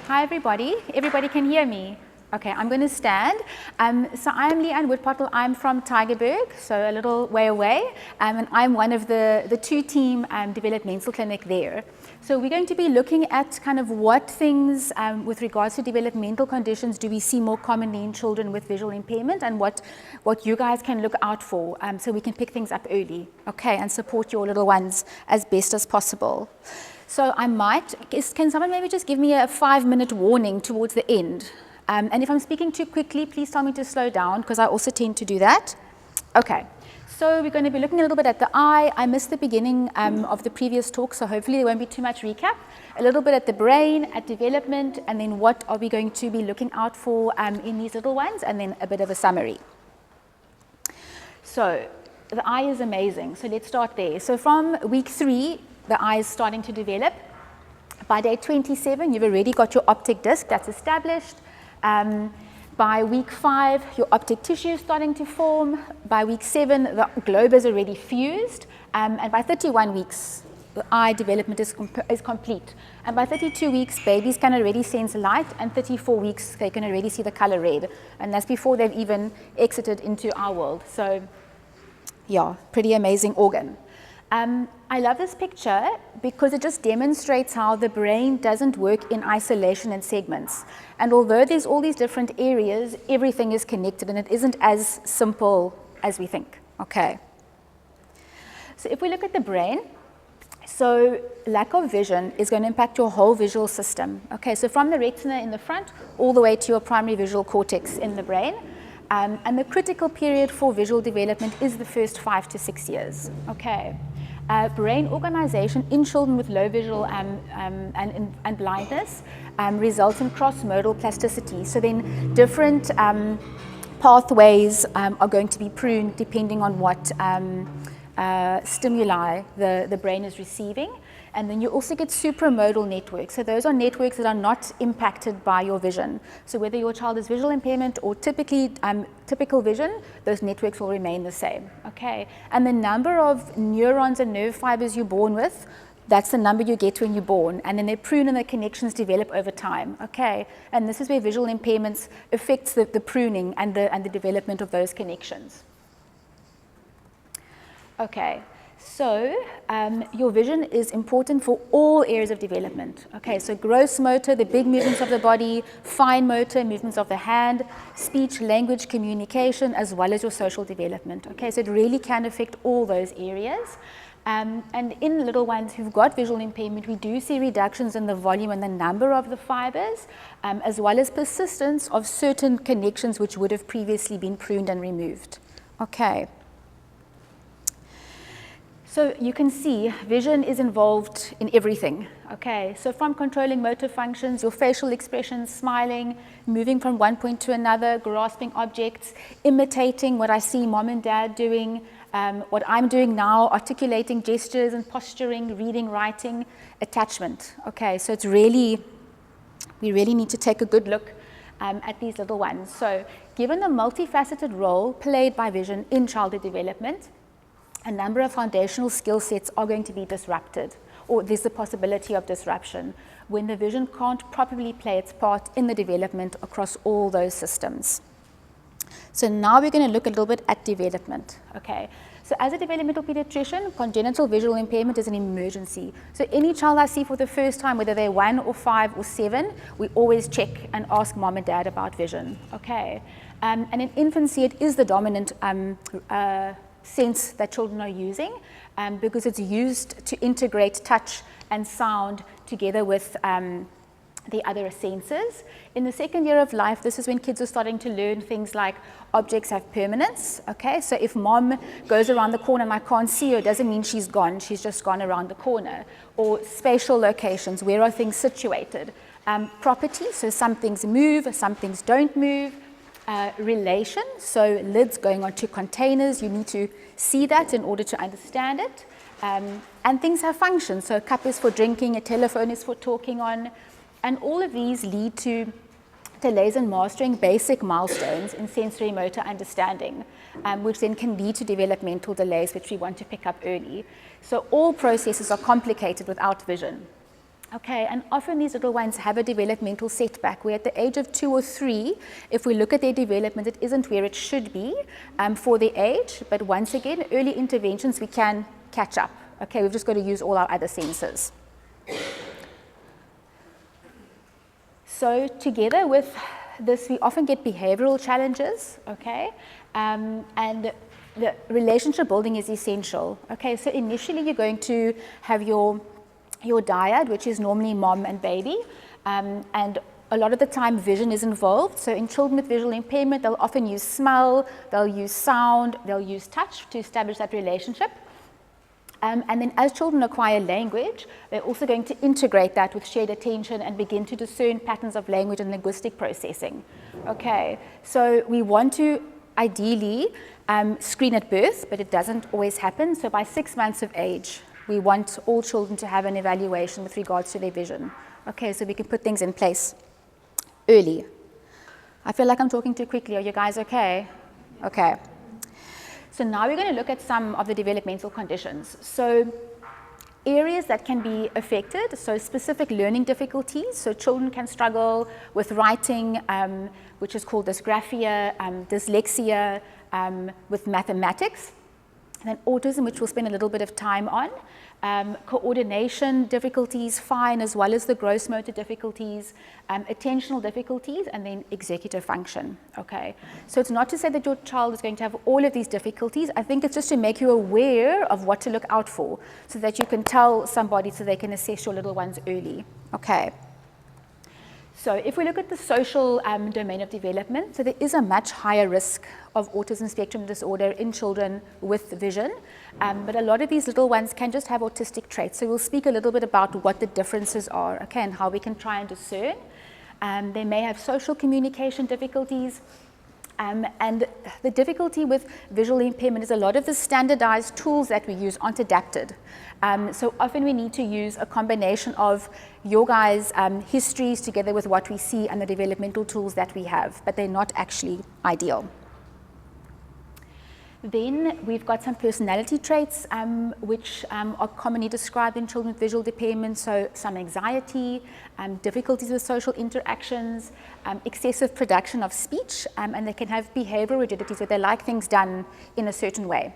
Hi everybody. Everybody can hear me? Okay, I'm going to stand. So I'm Leigh-Ann Wood Pottle. I'm from Tygerberg, so a little way away, and I'm one of the two-team developmental clinic there. So we're going to be looking at kind of what things with regards to developmental conditions do we see more commonly in children with visual impairment, and what you guys can look out for so we can pick things up early, okay, and support your little ones as best as possible. So can someone maybe just give me a 5-minute warning towards the end? And if I'm speaking too quickly, please tell me to slow down, because I also tend to do that. Okay, so we're going to be looking a little bit at the eye. I missed the beginning of the previous talk, so hopefully there won't be too much recap. A little bit at the brain, at development, and then what are we going to be looking out for in these little ones, and then a bit of a summary. So the eye is amazing, so let's start there. So from week 3, the eye is starting to develop. By day 27, you've already got your optic disc that's established. By week 5, your optic tissue is starting to form. By week 7, the globe is already fused. And by 31 weeks, the eye development is complete. And by 32 weeks, babies can already sense light, and 34 weeks, they can already see the color red. And that's before they've even exited into our world. So, yeah, pretty amazing organ. I love this picture because it just demonstrates how the brain doesn't work in isolation and segments. And although there's all these different areas, everything is connected, and it isn't as simple as we think. Okay. So if we look at the brain, so lack of vision is going to impact your whole visual system. Okay, so from the retina in the front all the way to your primary visual cortex in the brain. And the critical period for visual development is the first 5 to 6 years. Okay. Brain organization in children with low visual and blindness results in cross-modal plasticity. So then different pathways are going to be pruned depending on what stimuli the brain is receiving. And then you also get supramodal networks. So those are networks that are not impacted by your vision. So whether your child has visual impairment or typical vision, those networks will remain the same. Okay. And the number of neurons and nerve fibers you're born with, that's the number you get when you're born. And then they prune and the connections develop over time. Okay. And this is where visual impairments affects the pruning and the development of those connections. Okay. So your vision is important for all areas of development. Okay, so gross motor, the big movements of the body, fine motor, movements of the hand, speech, language, communication, as well as your social development. Okay, so it really can affect all those areas. And in little ones who've got visual impairment, we do see reductions in the volume and the number of the fibers, as well as persistence of certain connections which would have previously been pruned and removed. Okay. So you can see vision is involved in everything. Okay, so from controlling motor functions, your facial expressions, smiling, moving from one point to another, grasping objects, imitating what I see mom and dad doing, what I'm doing now, articulating gestures and posturing, reading, writing, attachment. Okay, so we really need to take a good look at these little ones. So given the multifaceted role played by vision in childhood development, a number of foundational skill sets are going to be disrupted, or there's the possibility of disruption when the vision can't properly play its part in the development across all those systems. So now we're going to look a little bit at development. Okay. So as a developmental pediatrician, congenital visual impairment is an emergency. So any child I see for the first time, whether they're 1 or 5 or 7, we always check and ask mom and dad about vision. Okay. And in infancy, it is the dominant sense that children are using because it's used to integrate touch and sound together with the other senses. In the second year of life, this is when kids are starting to learn things like objects have permanence. Okay, so if mom goes around the corner and I can't see her, doesn't mean she's gone, she's just gone around the corner. Or spatial locations, where are things situated? Property, so some things move, some things don't move. Relation, so lids going onto containers, you need to see that in order to understand it. And things have functions, so a cup is for drinking, a telephone is for talking on, and all of these lead to delays in mastering basic milestones in sensory motor understanding, which then can lead to developmental delays which we want to pick up early. So all processes are complicated without vision. Okay, and often these little ones have a developmental setback where at the age of 2 or 3, if we look at their development, it isn't where it should be for their age. But once again, early interventions, we can catch up. Okay, we've just got to use all our other senses. So together with this, we often get behavioral challenges, okay? And the relationship building is essential. Okay, so initially you're going to have your dyad, which is normally mom and baby, and a lot of the time vision is involved. So in children with visual impairment, they'll often use smell, they'll use sound, they'll use touch to establish that relationship. And then as children acquire language, they're also going to integrate that with shared attention and begin to discern patterns of language and linguistic processing. Okay, so we want to ideally screen at birth, but it doesn't always happen. So by 6 months of age, we want all children to have an evaluation with regards to their vision. Okay, so we can put things in place early. I feel like I'm talking too quickly. Are you guys okay? Okay. So now we're going to look at some of the developmental conditions. So areas that can be affected, so specific learning difficulties. So children can struggle with writing, which is called dysgraphia, dyslexia, with mathematics, and then autism, which we'll spend a little bit of time on. Coordination difficulties, fine, as well as the gross motor difficulties, attentional difficulties, and then executive function. Okay, so it's not to say that your child is going to have all of these difficulties. I think it's just to make you aware of what to look out for so that you can tell somebody so they can assess your little ones early. Okay. So if we look at the social domain of development, so there is a much higher risk of autism spectrum disorder in children with vision, but a lot of these little ones can just have autistic traits. So we'll speak a little bit about what the differences are, okay, and how we can try and discern. They may have social communication difficulties, and the difficulty with visual impairment is a lot of the standardized tools that we use aren't adapted. So often we need to use a combination of your guys' histories together with what we see and the developmental tools that we have, but they're not actually ideal. Then we've got some personality traits which are commonly described in children with visual impairment, so some anxiety, difficulties with social interactions, excessive production of speech, and they can have behavioral rigidities where they like things done in a certain way.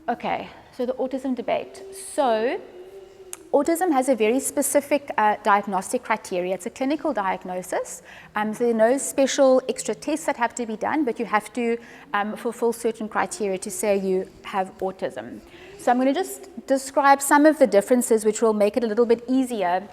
Okay, so the autism debate. So autism has a very specific diagnostic criteria. It's a clinical diagnosis. So there are no special extra tests that have to be done, but you have to fulfill certain criteria to say you have autism. So I'm going to just describe some of the differences which will make it a little bit easier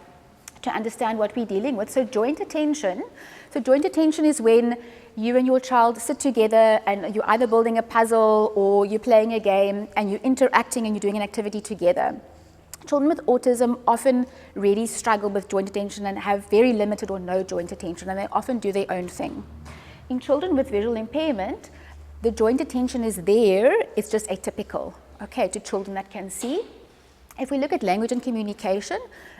to understand what we're dealing with. So joint attention. So joint attention is when you and your child sit together and you're either building a puzzle or you're playing a game and you're interacting and you're doing an activity together. Children with autism often really struggle with joint attention and have very limited or no joint attention, and they often do their own thing. In children with visual impairment, the joint attention is there, it's just atypical, okay, to children that can see. If we look at language and communication,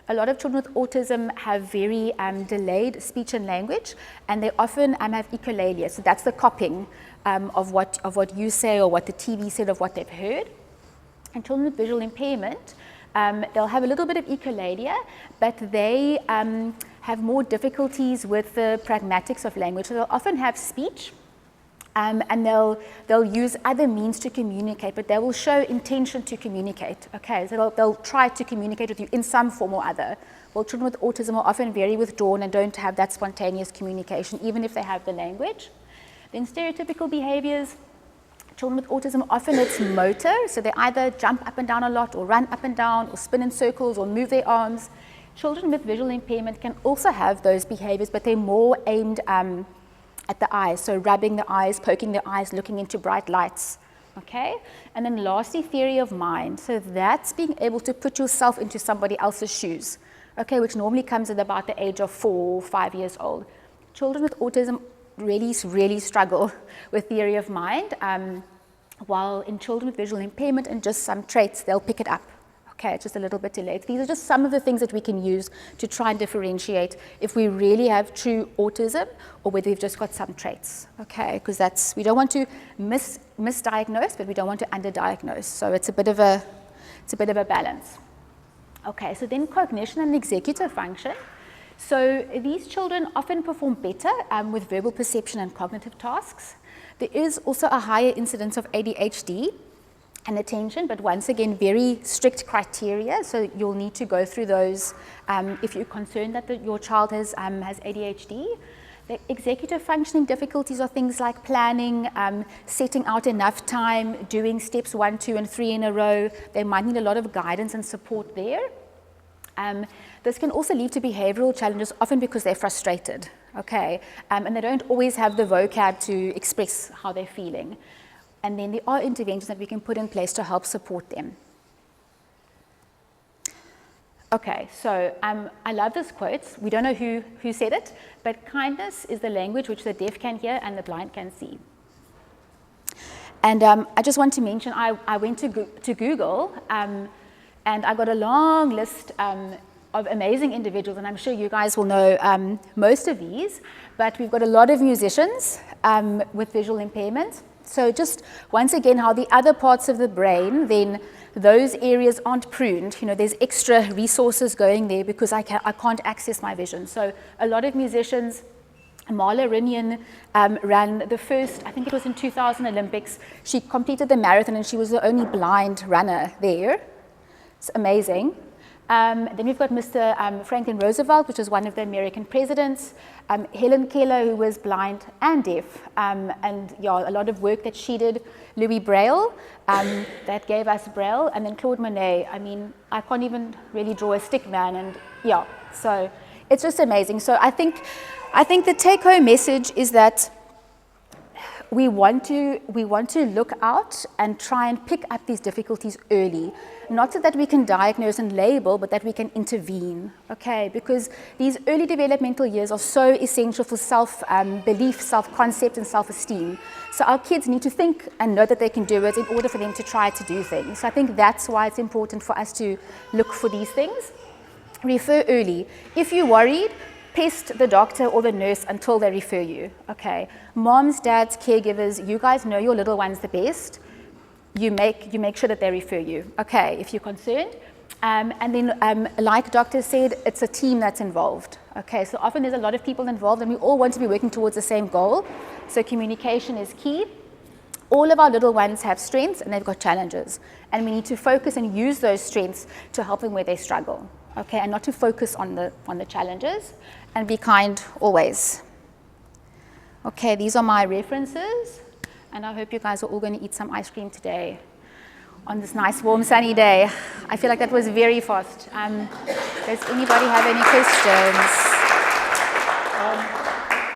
a lot of children with autism have very delayed speech and language, and they often have echolalia, so that's the copying of what you say or what the TV said of what they've heard. And children with visual impairment, they'll have a little bit of echolalia, but they have more difficulties with the pragmatics of language. So they'll often have speech, and they'll use other means to communicate, but they will show intention to communicate. Okay, so they'll try to communicate with you in some form or other. Well, children with autism are often very withdrawn and don't have that spontaneous communication, even if they have the language. Then stereotypical behaviors. Children with autism, often it's motor, so they either jump up and down a lot or run up and down or spin in circles or move their arms. Children with visual impairment can also have those behaviors, but they're more aimed at the eyes, so rubbing the eyes, poking the eyes, looking into bright lights. Okay? And then lastly, theory of mind. So that's being able to put yourself into somebody else's shoes, okay, which normally comes at about the age of 4 or 5 years old. Children with autism really struggle with theory of mind, while in children with visual impairment and just some traits, they'll pick it up. Okay, it's just a little bit delayed. These are just some of the things that we can use to try and differentiate if we really have true autism or whether we've just got some traits. Okay, because we don't want to misdiagnose, but we don't want to underdiagnose. So it's a bit of a balance. Okay, so then cognition and executive function. So these children often perform better with verbal perception and cognitive tasks. There is also a higher incidence of ADHD and attention, but once again, very strict criteria. So you'll need to go through those if you're concerned that your child has ADHD. The executive functioning difficulties are things like planning, setting out enough time, doing steps 1, 2, and 3 in a row. They might need a lot of guidance and support there. This can also lead to behavioral challenges, often because they're frustrated, okay? And they don't always have the vocab to express how they're feeling. And then there are interventions that we can put in place to help support them. Okay, so I love this quote. We don't know who said it, but kindness is the language which the deaf can hear and the blind can see. And I just want to mention, I went to Google and I got a long list of amazing individuals, and I'm sure you guys will know most of these, but we've got a lot of musicians with visual impairment. So just once again, how the other parts of the brain, then those areas aren't pruned. You know, there's extra resources going there because I can't access my vision. So a lot of musicians, Marla Rinian ran the first, I think it was in 2000 Olympics. She completed the marathon and she was the only blind runner there. It's amazing. Then we've got Mr. Franklin Roosevelt, which was one of the American presidents. Helen Keller, who was blind and deaf. And yeah, a lot of work that she did. Louis Braille, that gave us Braille. And then Claude Monet. I mean, I can't even really draw a stick man. And yeah, so it's just amazing. So I think the take-home message is that we want to look out and try and pick up these difficulties early. Not so that we can diagnose and label, but that we can intervene, okay? Because these early developmental years are so essential for self-belief, self-concept, and self-esteem. So our kids need to think and know that they can do it in order for them to try to do things. So I think that's why it's important for us to look for these things. Refer early. If you're worried, pest the doctor or the nurse until they refer you, okay? Moms, dads, caregivers, you guys know your little ones the best. You make sure that they refer you, okay, if you're concerned. And then, like Doctor said, it's a team that's involved, okay? So often there's a lot of people involved and we all want to be working towards the same goal. So communication is key. All of our little ones have strengths and they've got challenges. And we need to focus and use those strengths to help them where they struggle, okay? And not to focus on the challenges, and be kind always. Okay, these are my references. And I hope you guys are all going to eat some ice cream today on this nice, warm, sunny day. I feel like that was very fast. Does anybody have any questions?